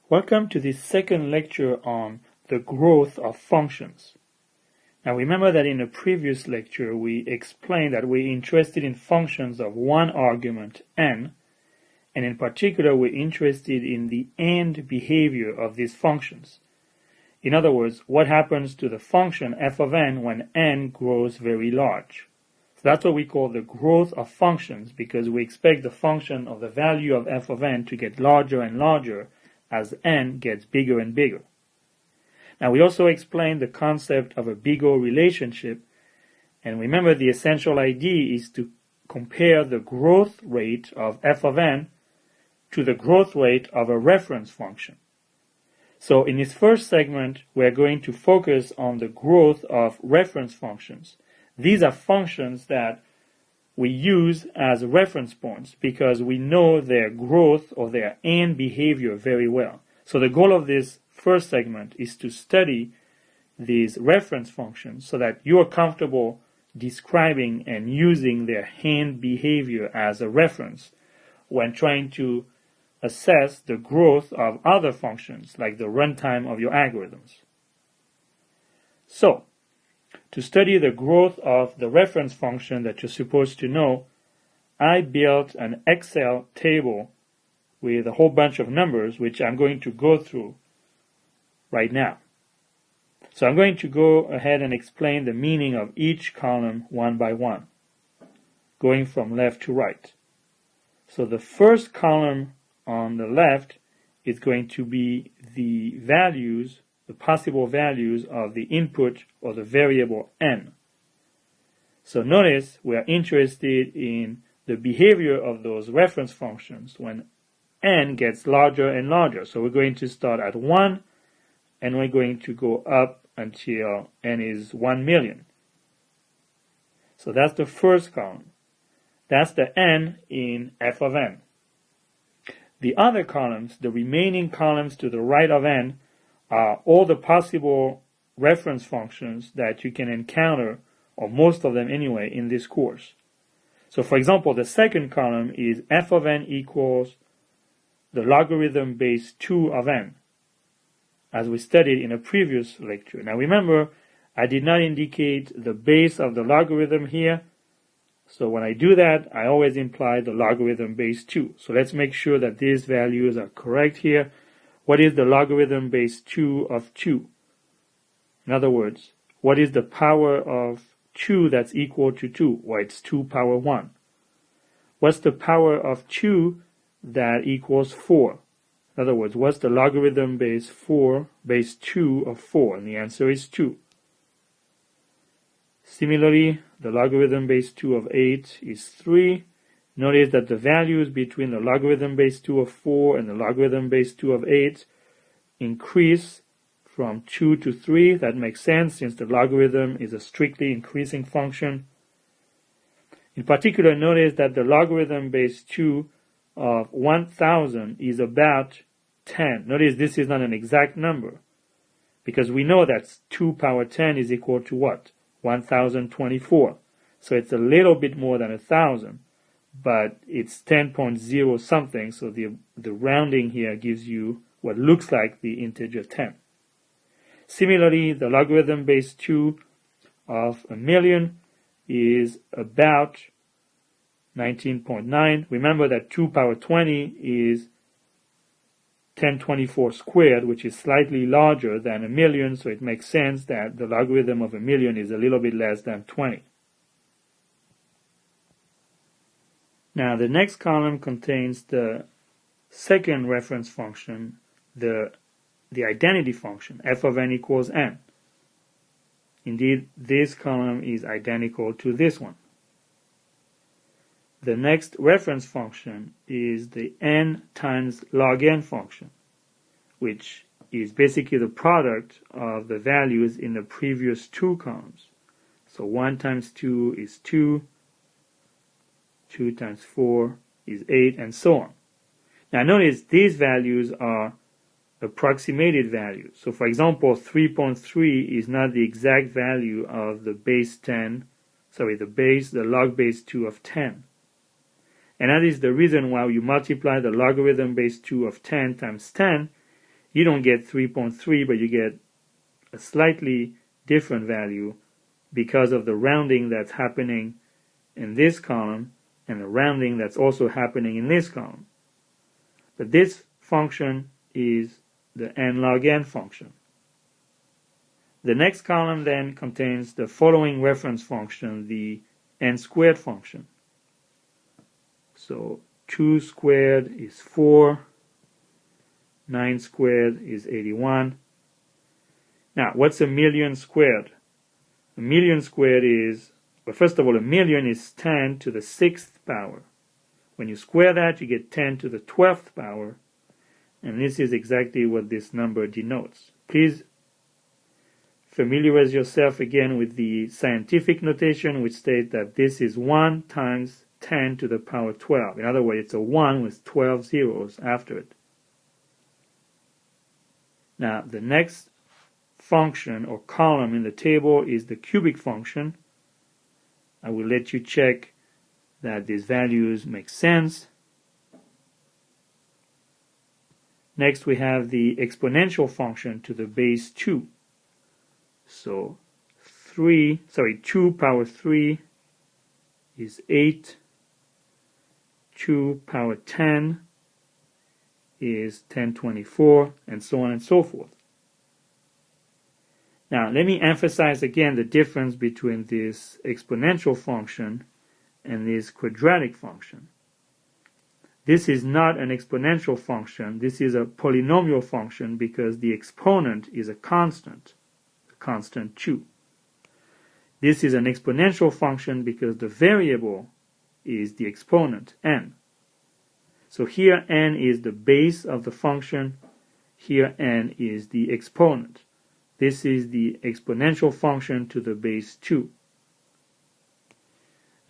Welcome to this second lecture on the growth of functions. Now remember that in a previous lecture we explained that we're interested in functions of one argument n, and in particular we're interested in the end behavior of these functions. In other words, what happens to the function f of n when n grows very large. So that's what we call the growth of functions, because we expect the function of the value of f of n to get larger and larger as n gets bigger and bigger. Now we also explained the concept of a big O relationship, and remember the essential idea is to compare the growth rate of f of n to the growth rate of a reference function. So in this first segment we're going to focus on the growth of reference functions. These are functions that we use as reference points because we know their growth or their end behavior very well. So the goal of this first segment is to study these reference functions so that you are comfortable describing and using their end behavior as a reference when trying to assess the growth of other functions like the runtime of your algorithms. So, to study the growth of the reference function that you're supposed to know, I built an Excel table with a whole bunch of numbers which I'm going to go through right now. So I'm going to go ahead and explain the meaning of each column one by one, going from left to right. So the first column on the left is going to be the values, the possible values of the input or the variable n. So notice we are interested in the behavior of those reference functions when n gets larger and larger. So we're going to start at 1 and we're going to go up until n is 1 million. So that's the first column. That's the n in f of n. The other columns, the remaining columns to the right of n, are all the possible reference functions that you can encounter, or most of them anyway, in this course. So for example, the second column is f of n equals the logarithm base 2 of n, as we studied in a previous lecture. Now remember, I did not indicate the base of the logarithm here, so when I do that, I always imply the logarithm base 2. So let's make sure that these values are correct here. What is the logarithm base 2 of 2? In other words, what is the power of 2 that's equal to 2? Well, it's 2 power 1. What's the power of 2 that equals 4? In other words, what's the logarithm base 2 of 4? And the answer is 2. Similarly, the logarithm base 2 of 8 is 3. Notice that the values between the logarithm base 2 of 4 and the logarithm base 2 of 8 increase from 2 to 3. That makes sense since the logarithm is a strictly increasing function. In particular, notice that the logarithm base 2 of 1000 is about 10. Notice this is not an exact number because we know that 2 power 10 is equal to what? 1024. So it's a little bit more than 1000. But it's 10.0 something, so the rounding here gives you what looks like the integer 10. Similarly, the logarithm base 2 of a million is about 19.9. Remember that 2 power 20 is 1024 squared, which is slightly larger than a million, so it makes sense that the logarithm of a million is a little bit less than 20. Now the next column contains the second reference function, the identity function, f of n equals n. Indeed, this column is identical to this one. The next reference function is the n times log n function, which is basically the product of the values in the previous two columns. So 1 times 2 is 2. 2 times 4 is 8, and so on. Now notice these values are approximated values. So for example, 3.3 is not the exact value of the log base 2 of 10. And that is the reason why you multiply the logarithm base 2 of 10 times 10, you don't get 3.3, but you get a slightly different value because of the rounding that's happening in this column and the rounding that's also happening in this column. But this function is the n log n function. The next column then contains the following reference function, the n squared function. So 2 squared is 4, 9 squared is 81. Now, what's a million squared? A million squared is, well, first of all, a million is 10 to the 6th power. When you square that, you get 10 to the 12th power, and this is exactly what this number denotes. Please familiarize yourself again with the scientific notation, which states that this is 1 times 10 to the power 12. In other words, it's a 1 with 12 zeros after it. Now, the next function or column in the table is the cubic function. I will let you check that these values make sense. Next, we have the exponential function to the base 2. So 2 power 3 is 8. 2 power 10 is 1024, and so on and so forth. Now, let me emphasize again the difference between this exponential function and this quadratic function. This is not an exponential function. This is a polynomial function because the exponent is a constant 2. This is an exponential function because the variable is the exponent, n. So here n is the base of the function. Here n is the exponent. This is the exponential function to the base 2.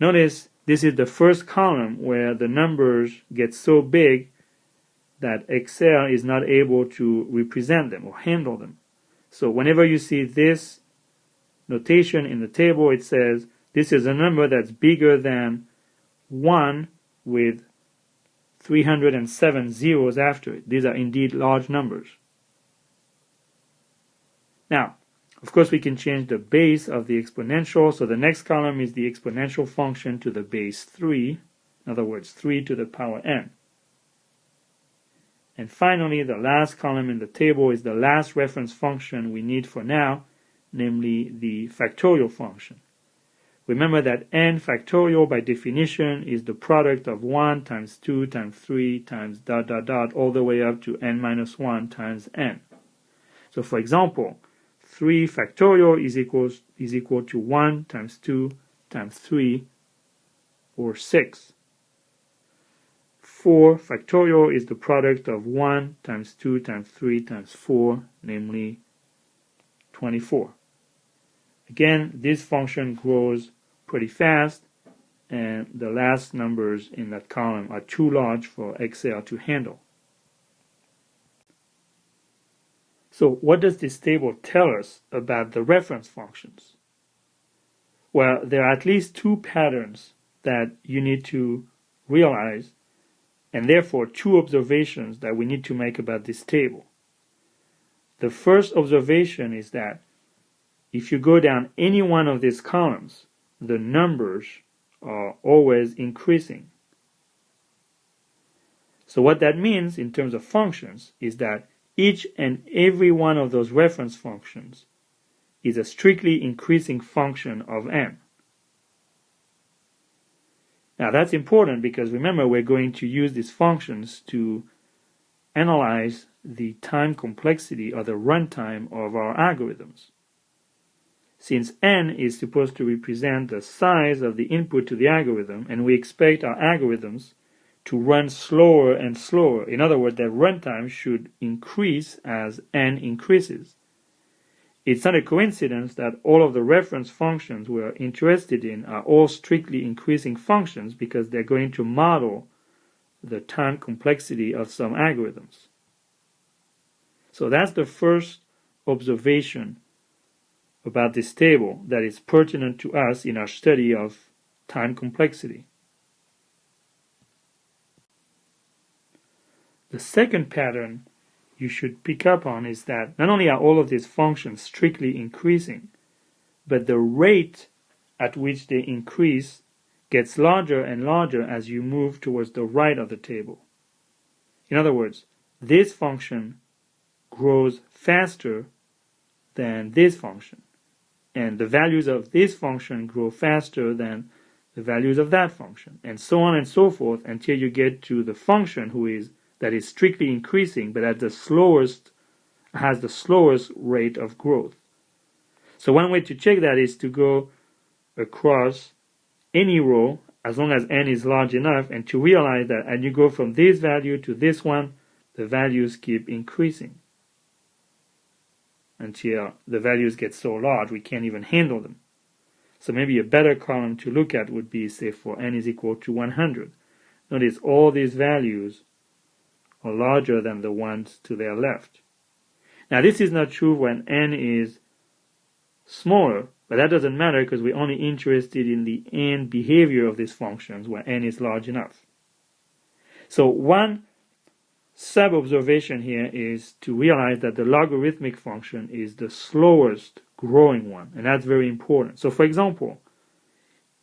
Notice this is the first column where the numbers get so big that Excel is not able to represent them or handle them. So whenever you see this notation in the table, it says this is a number that's bigger than 1 with 307 zeros after it. These are indeed large numbers. Now, of course, we can change the base of the exponential. So the next column is the exponential function to the base 3. In other words, 3 to the power n. And finally, the last column in the table is the last reference function we need for now, namely the factorial function. Remember that n factorial by definition is the product of 1 times 2 times 3 times ... all the way up to n minus 1 times n. So for example, 3 factorial is equal to 1 times 2 times 3, or 6. 4 factorial is the product of 1 times 2 times 3 times 4, namely 24. Again, this function grows pretty fast, and the last numbers in that column are too large for Excel to handle. So what does this table tell us about the reference functions? Well, there are at least 2 patterns that you need to realize, and therefore 2 observations that we need to make about this table. The first observation is that if you go down any one of these columns, the numbers are always increasing. So what that means in terms of functions is that each and every one of those reference functions is a strictly increasing function of n. Now that's important because remember, we're going to use these functions to analyze the time complexity or the runtime of our algorithms. Since n is supposed to represent the size of the input to the algorithm, and we expect our algorithms to run slower and slower. In other words, their runtime should increase as n increases. It's not a coincidence that all of the reference functions we're interested in are all strictly increasing functions because they're going to model the time complexity of some algorithms. So that's the first observation about this table that is pertinent to us in our study of time complexity. The second pattern you should pick up on is that not only are all of these functions strictly increasing, but the rate at which they increase gets larger and larger as you move towards the right of the table. In other words, this function grows faster than this function, and the values of this function grow faster than the values of that function, and so on and so forth until you get to the function that is strictly increasing but has the slowest rate of growth. So one way to check that is to go across any row as long as n is large enough, and to realize that as you go from this value to this one, the values keep increasing until the values get so large we can't even handle them. So maybe a better column to look at would be, say, for n is equal to 100. Notice all these values are larger than the ones to their left. Now this is not true when n is smaller, but that doesn't matter because we're only interested in the end behavior of these functions when n is large enough. So one sub-observation here is to realize that the logarithmic function is the slowest growing one, and that's very important. So for example,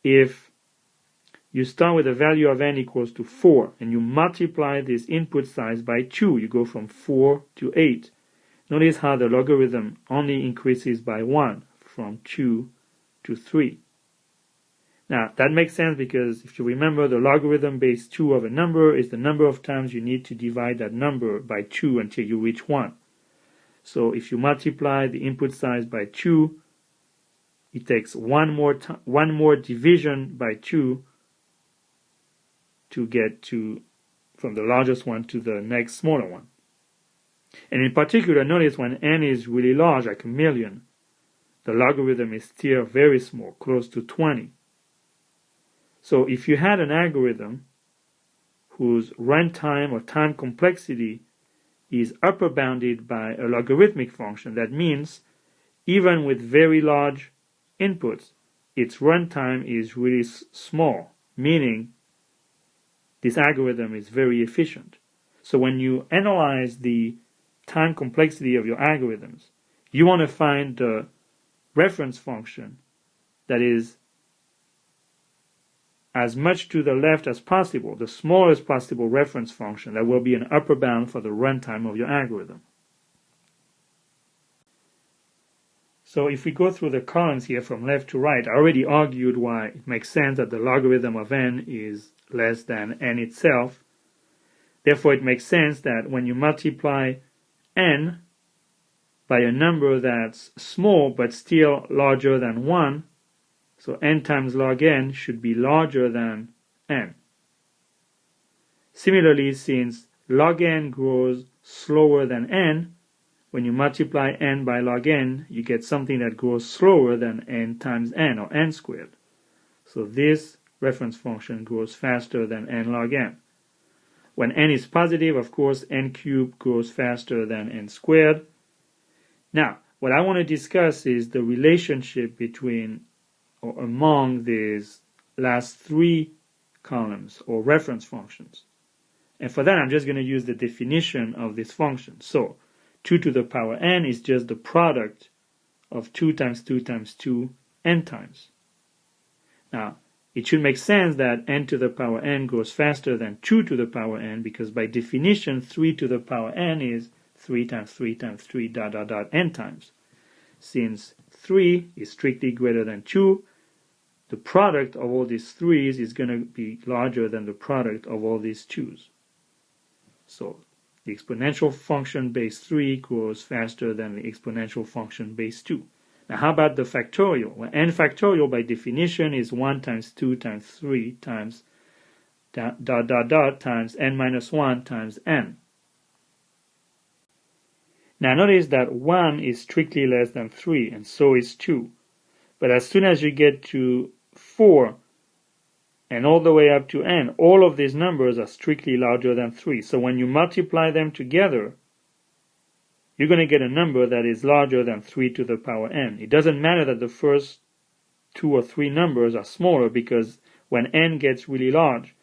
if you start with a value of n equals to 4 and you multiply this input size by 2, you go from 4 to 8. Notice how the logarithm only increases by 1, from 2 to 3. Now that makes sense because if you remember, the logarithm base 2 of a number is the number of times you need to divide that number by 2 until you reach 1. So if you multiply the input size by 2, it takes one more division by 2 to get from the largest one to the next smaller one. And in particular, notice when n is really large, like 1,000,000, the logarithm is still very small, close to 20. So if you had an algorithm whose runtime or time complexity is upper bounded by a logarithmic function, that means even with very large inputs, its runtime is really small, meaning this algorithm is very efficient. So when you analyze the time complexity of your algorithms, you want to find the reference function that is as much to the left as possible, the smallest possible reference function that will be an upper bound for the runtime of your algorithm. So if we go through the columns here from left to right, I already argued why it makes sense that the logarithm of n is less than n itself. Therefore, it makes sense that when you multiply n by a number that's small but still larger than 1, so n times log n should be larger than n. Similarly, since log n grows slower than n, when you multiply n by log n, you get something that grows slower than n times n, or n squared. So this reference function grows faster than n log n. When n is positive, of course, n cubed grows faster than n squared. Now, what I want to discuss is the relationship between or among these last three columns or reference functions. And for that, I'm just going to use the definition of this function. So 2 to the power n is just the product of 2 times 2 times 2 n times. Now, it should make sense that n to the power n goes faster than 2 to the power n, because by definition 3 to the power n is 3 times 3 times 3 dot dot dot n times. Since 3 is strictly greater than 2, the product of all these 3's is going to be larger than the product of all these 2's. So the exponential function base 3 grows faster than the exponential function base 2. Now how about the factorial? Well, n factorial by definition is 1 times 2 times 3 times dot dot dot times n minus 1 times n. Now notice that 1 is strictly less than 3, and so is 2. But as soon as you get to 4 and all the way up to n, all of these numbers are strictly larger than 3. So when you multiply them together, you're going to get a number that is larger than 3 to the power n. It doesn't matter that the first 2 or 3 numbers are smaller, because when n gets really large,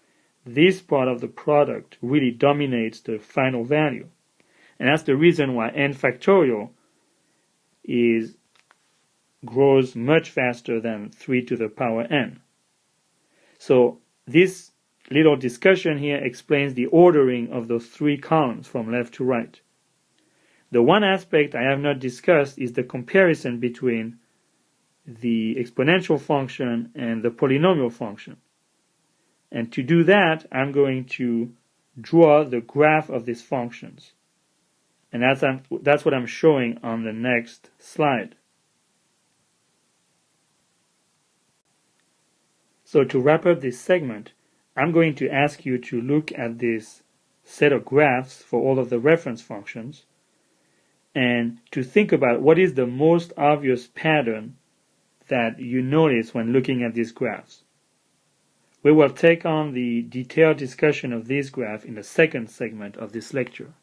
this part of the product really dominates the final value. And that's the reason why n factorial grows much faster than 3 to the power n. So this little discussion here explains the ordering of those 3 columns from left to right. The one aspect I have not discussed is the comparison between the exponential function and the polynomial function. And to do that, I'm going to draw the graph of these functions. And that's what I'm showing on the next slide. So to wrap up this segment, I'm going to ask you to look at this set of graphs for all of the reference functions and to think about what is the most obvious pattern that you notice when looking at these graphs. We will take on the detailed discussion of this graph in the second segment of this lecture.